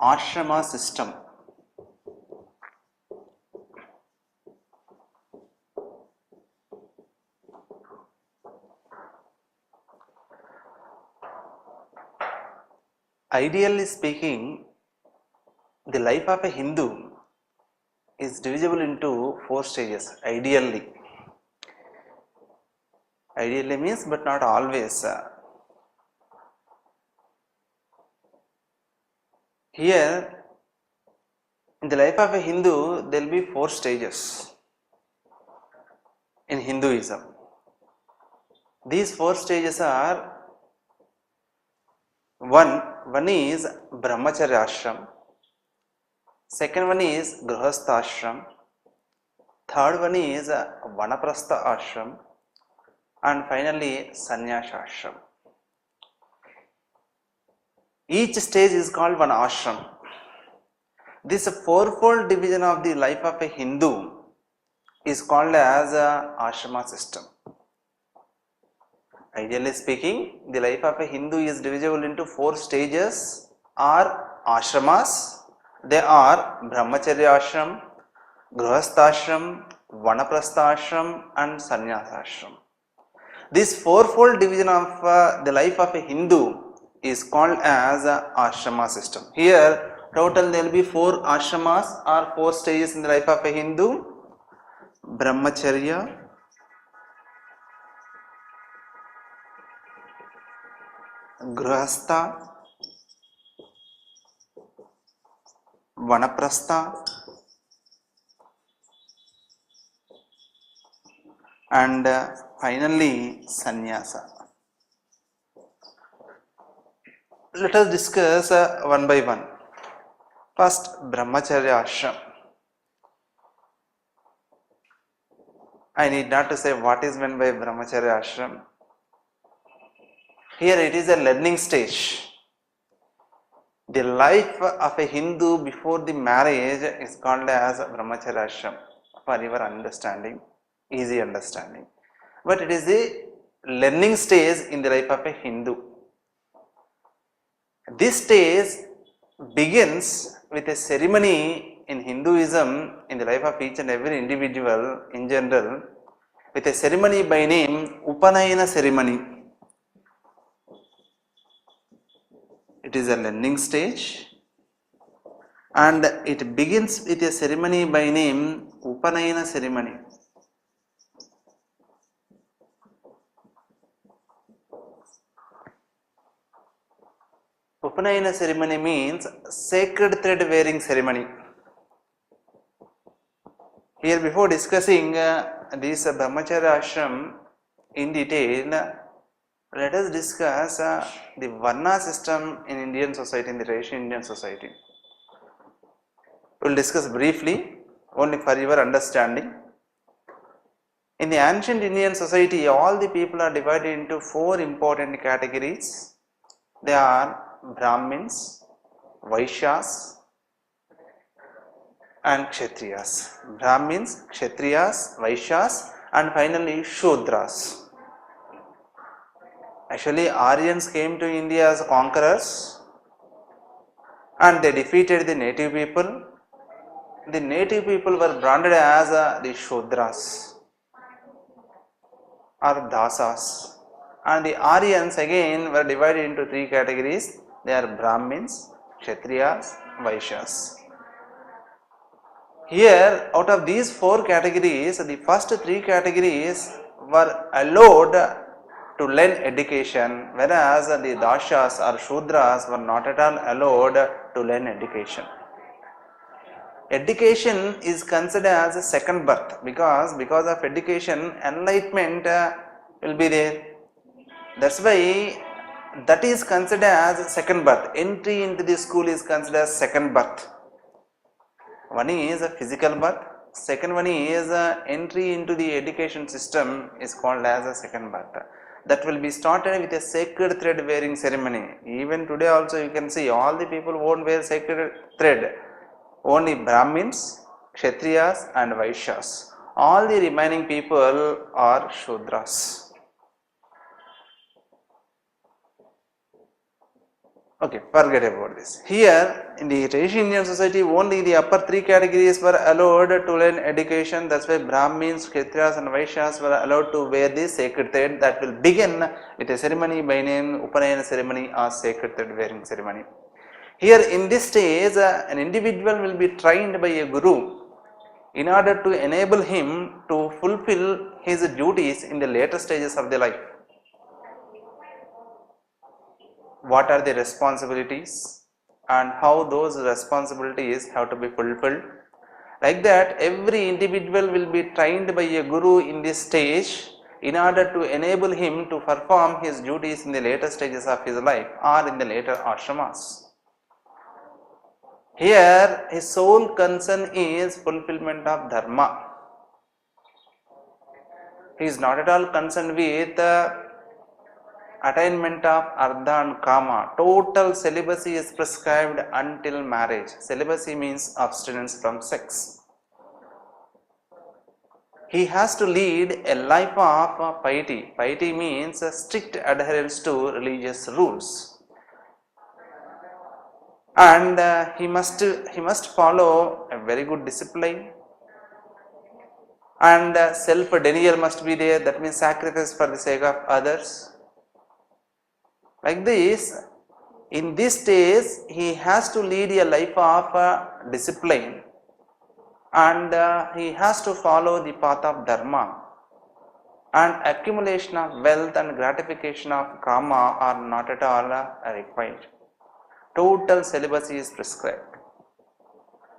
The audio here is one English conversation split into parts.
ashrama system. Ideally speaking, the life of a Hindu is divisible into 4 stages. Ideally means, but not always. Here in the life of a Hindu there will be 4 stages in Hinduism. These 4 stages are: one is brahmacharya ashram, second one is grihastha ashram, third one is vanaprastha ashram, and finally sannyasa ashram. Each stage is called one ashram. This fourfold division of the life of a Hindu is called as ashrama system. Ideally speaking, the life of a Hindu is divisible into 4 stages or ashramas. They are brahmacharya ashram, grihastha ashram, vanaprastha ashram, and sannyasa ashram. This fourfold division of the life of a Hindu is called as ashrama system. Here total there will be 4 ashramas or 4 stages in the life of a Hindu: brahmacharya, grihastha, vanaprastha, and finally sannyasa. Let us discuss one by one. First, brahmacharya ashram. I need not to say what is meant by brahmacharya ashram. Here it is a learning stage. The life of a Hindu before the marriage is called as brahmacharya ashram, for your understanding, easy understanding. But it is a learning stage in the life of a Hindu. This stage begins with a ceremony in Hinduism in the life of each and every individual in general, with a ceremony by name Upanayana ceremony. It is a learning stage and it begins with a ceremony by name Upanayana ceremony. Upanayana ceremony means sacred thread wearing ceremony. Here, before discussing this brahmacharya ashram in detail, let us discuss the varna system in Indian society, in the Asian Indian society. We will discuss briefly, only for your understanding. In the ancient Indian society, all the people are divided into 4 important categories. They are Brahmins, Vaishyas, and Kshatriyas. Brahmins, Kshatriyas, Vaishyas, and finally Shudras. Actually, Aryans came to India as conquerors and they defeated the native people. The native people were branded as the Shudras or Dasas, and the Aryans again were divided into 3 categories. They are Brahmins, Kshatriyas, Vaishyas. Here, out of these 4 categories, the first 3 categories were allowed to learn education, whereas the Dashas or Shudras were not at all allowed to learn education. Education is considered as a second birth because of education, enlightenment will be there. That's why that is considered as second birth. Entry into the school is considered as second birth. One is a physical birth, second one is entry into the education system is called as a second birth. That will be started with a sacred thread wearing ceremony. Even today also you can see all the people won't wear sacred thread. Only Brahmins, Kshatriyas and Vaishyas. All the remaining people are Shudras. Okay, forget about this. Here in the traditional Indian society, only the upper three categories were allowed to learn education. That's why Brahmins, Kshatriyas and Vaishyas were allowed to wear the sacred thread that will begin with a ceremony by name Upanayana ceremony or sacred thread wearing ceremony. Here in this stage, an individual will be trained by a guru in order to enable him to fulfill his duties in the later stages of the life. What are the responsibilities and how those responsibilities have to be fulfilled. Like that, every individual will be trained by a guru in this stage in order to enable him to perform his duties in the later stages of his life or in the later ashramas. Here, his sole concern is fulfillment of dharma. He is not at all concerned with attainment of ardha and kama. Total celibacy is prescribed until marriage. Celibacy means abstinence from sex. He has to lead a life of piety. Piety means a strict adherence to religious rules. And he must follow a very good discipline. And self-denial must be there. That means sacrifice for the sake of others. Like this, in this stage, he has to lead a life of discipline and he has to follow the path of dharma, and accumulation of wealth and gratification of kama are not at all required. Total celibacy is prescribed.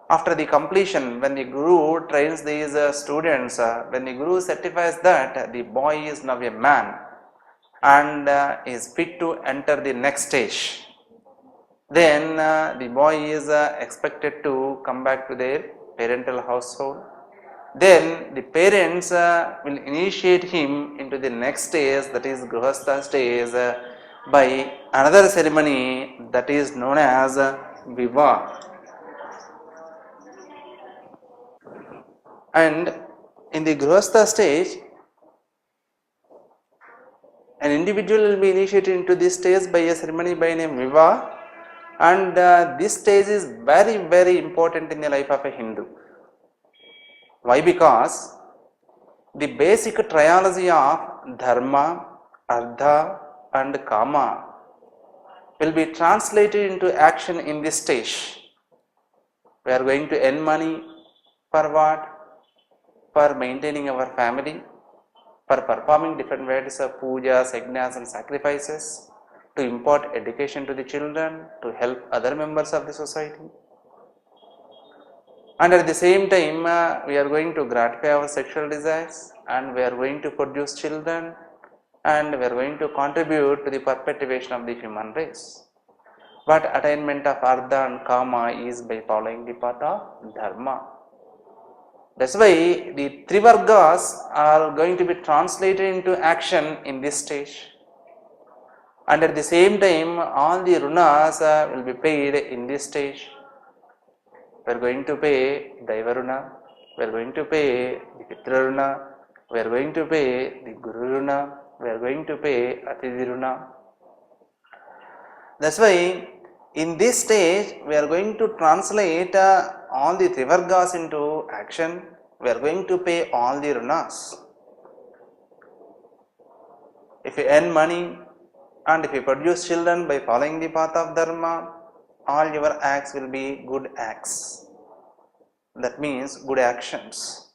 After the completion, when the guru trains these students, when the guru certifies that the boy is now a man and is fit to enter the next stage, then the boy is expected to come back to their parental household. Then the parents will initiate him into the next stage, that is Grihastha stage, by another ceremony that is known as Vivah. And in the Grihastha stage, an individual will be initiated into this stage by a ceremony by name Vivah, and this stage is very, very important in the life of a Hindu. Why? Because the basic triology of dharma, artha and kama will be translated into action in this stage. We are going to earn money for what? For maintaining our family, for performing different varieties of pujas, yajnas and sacrifices, to impart education to the children, to help other members of the society. And at the same time, we are going to gratify our sexual desires, and we are going to produce children, and we are going to contribute to the perpetuation of the human race. But attainment of artha and kama is by following the path of dharma. That's why the three vargas are going to be translated into action in this stage. And at the same time, all the runas will be paid in this stage. We are going to pay Daiva Runa, we are going to pay the Pitra Runa, we are going to pay the Guru Runa, we are going to pay Atithi Runa. That's why in this stage, we are going to translate all the three vargas into action. We are going to pay all the runas. If you earn money and if you produce children by following the path of dharma, all your acts will be good acts. That means good actions.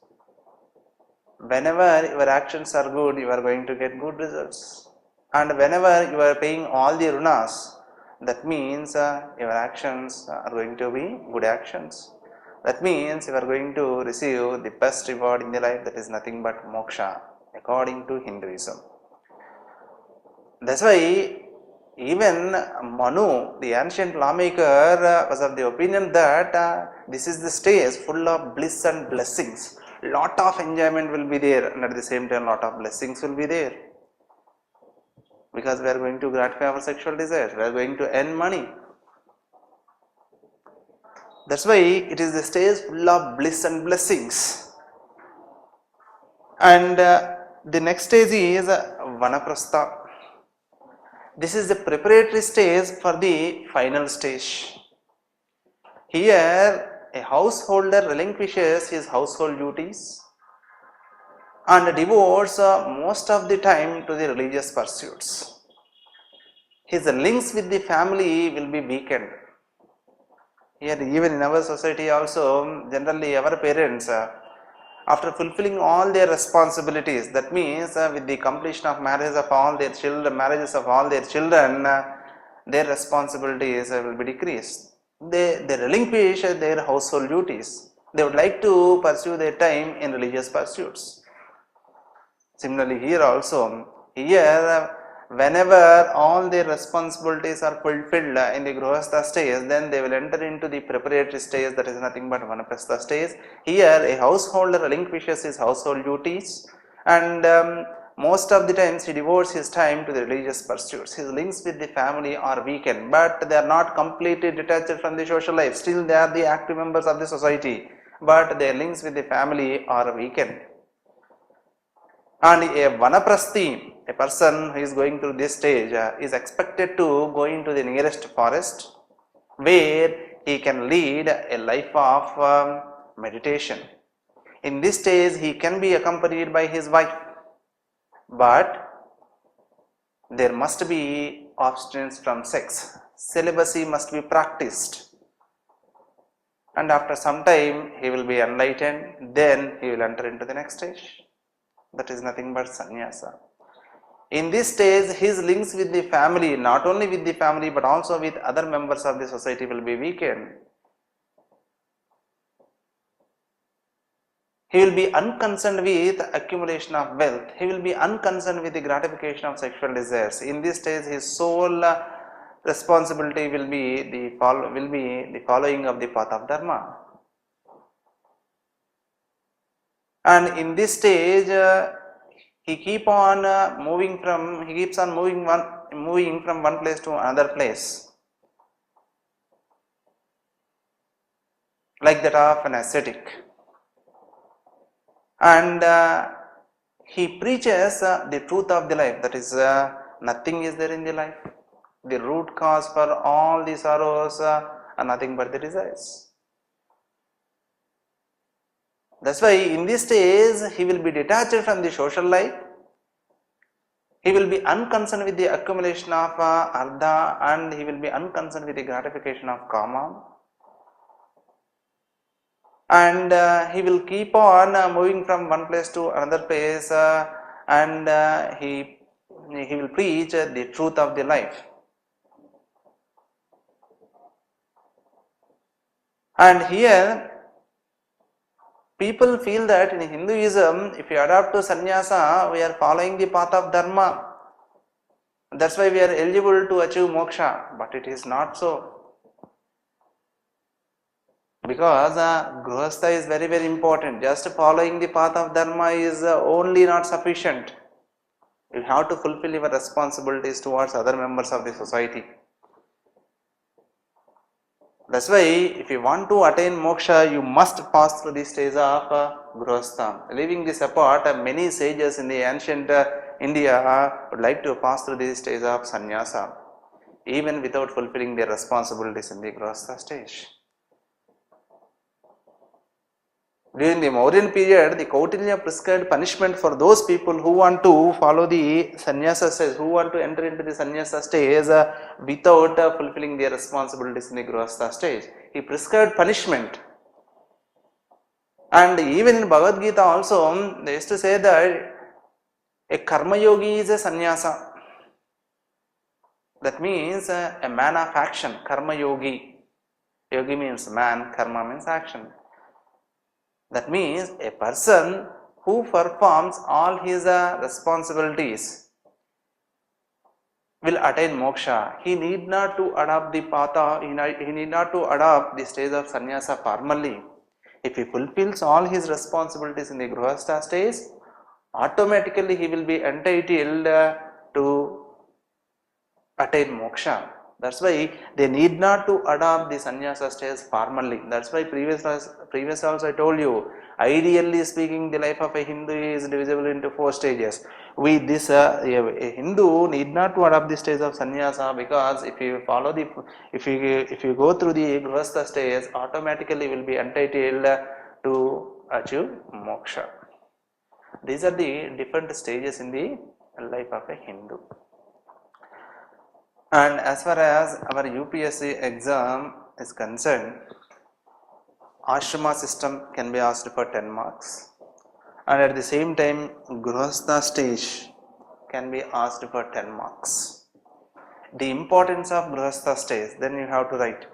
Whenever your actions are good, you are going to get good results. And whenever you are paying all the runas, that means your actions are going to be good actions. That means you are going to receive the best reward in the life, that is nothing but moksha, according to Hinduism. That's why even Manu, the ancient lawmaker, was of the opinion that this is the stage full of bliss and blessings. Lot of enjoyment will be there, and at the same time lot of blessings will be there. Because we are going to gratify our sexual desires, we are going to earn money. That's why it is the stage full of bliss and blessings. And the next stage is Vanaprastha. This is the preparatory stage for the final stage. Here a householder relinquishes his household duties and devotes most of the time to the religious pursuits. His links with the family will be weakened. Here even in our society also, generally our parents after fulfilling all their responsibilities, that means with the completion of marriages of all their children, their responsibilities will be decreased. They relinquish their household duties. They would like to pursue their time in religious pursuits. Similarly here also, here whenever all their responsibilities are fulfilled in the Grihastha stage, then they will enter into the preparatory stage, that is nothing but Vanaprastha stage. Here a householder relinquishes his household duties and most of the times he devotes his time to the religious pursuits. His links with the family are weakened, but they are not completely detached from the social life. Still they are the active members of the society, but their links with the family are weakened. And a Vanaprasthi, a person who is going through this stage is expected to go into the nearest forest where he can lead a life of meditation. In this stage he can be accompanied by his wife, but there must be abstinence from sex. Celibacy must be practiced, and after some time he will be enlightened, then he will enter into the next stage. That is nothing but sannyasa. In this stage his links with the family, not only with the family but also with other members of the society, will be weakened. He will be unconcerned with accumulation of wealth. He will be unconcerned with the gratification of sexual desires. In this stage his sole responsibility will be the following of the path of dharma. And in this stage he keeps on moving from one place to another place, like that of an ascetic, and he preaches the truth of the life, that is nothing is there in the life. The root cause for all the sorrows are nothing but the desires. That's why in this stage he will be detached from the social life. He will be unconcerned with the accumulation of artha, and he will be unconcerned with the gratification of kama. And he will keep on moving from one place to another place, and he will preach the truth of the life. And here people feel that in Hinduism, if we adopt to sannyasa, we are following the path of dharma. That's why we are eligible to achieve moksha, but it is not so. Because grihastha is very, very important. Just following the path of dharma is only not sufficient. You have to fulfill your responsibilities towards other members of the society. That's why if you want to attain moksha, you must pass through the stage of grihastha. Leaving this apart, many sages in the ancient India would like to pass through the stage of sannyasa, even without fulfilling their responsibilities in the grihastha stage. During the Mauryan period, the Kautilya prescribed punishment for those people who want to follow the sannyasa stage, who want to enter into the sannyasa stage without fulfilling their responsibilities in the grihastha stage. He prescribed punishment. And even in Bhagavad Gita also, they used to say that a karma yogi is a sannyasa. That means a man of action, karma yogi. Yogi means man, karma means action. That means a person who performs all his responsibilities will attain moksha. He need not to adopt the patha, he need not to adopt the stage of sannyasa formally. If he fulfills all his responsibilities in the grihastha stage, automatically he will be entitled to attain moksha. That's why they need not to adopt the sannyasa stage formally. That's why previous also I told you, ideally speaking, the life of a Hindu is divisible into 4 stages. A Hindu need not to adopt the stage of sannyasa, because if you follow the, if you go through the grihastha stage, automatically will be entitled to achieve moksha. These are the different stages in the life of a Hindu. And as far as our UPSC exam is concerned, ashrama system can be asked for 10 marks, and at the same time grihastha stage can be asked for 10 marks. The importance of grihastha stage, then you have to write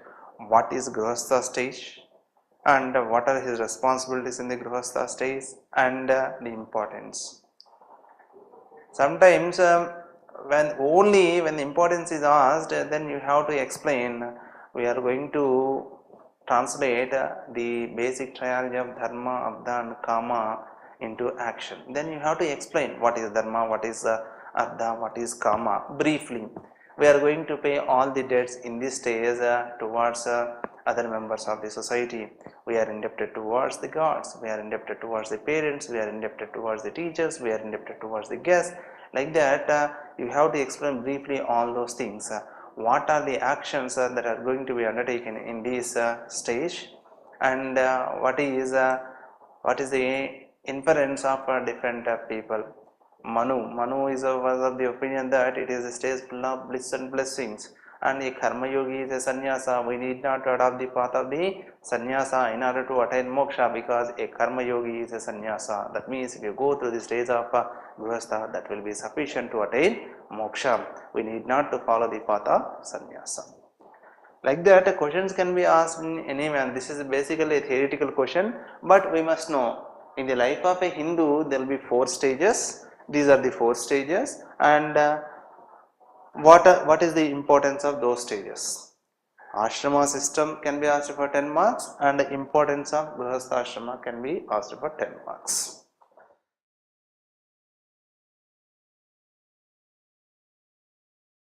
what is grihastha stage and what are his responsibilities in the grihastha stage and the importance. Sometimes when the importance is asked, then you have to explain. We are going to translate the basic triology of dharma, artha and kama into action. Then you have to explain what is dharma, what is artha, what is kama briefly. We are going to pay all the debts in this stage towards other members of the society. We are indebted towards the gods, we are indebted towards the parents, we are indebted towards the teachers, we are indebted towards the guests. Like that, you have to explain briefly all those things. What are the actions that are going to be undertaken in this stage, and what is the inference of different people. Manu was of the opinion that it is a stage full of bliss and blessings, and a karma yogi is a sannyasa. We need not adopt the path of the sannyasa in order to attain moksha, because a karma yogi is a sannyasa. That means if you go through the stage of grihastha, that will be sufficient to attain moksha. We need not to follow the path of sannyasa. Like that, questions can be asked in any manner. This is basically a theoretical question, but we must know in the life of a Hindu there will be 4 stages. These are the 4 stages, and what is the importance of those stages. Ashrama system can be asked for 10 marks, and the importance of grihastha ashrama can be asked for 10 marks.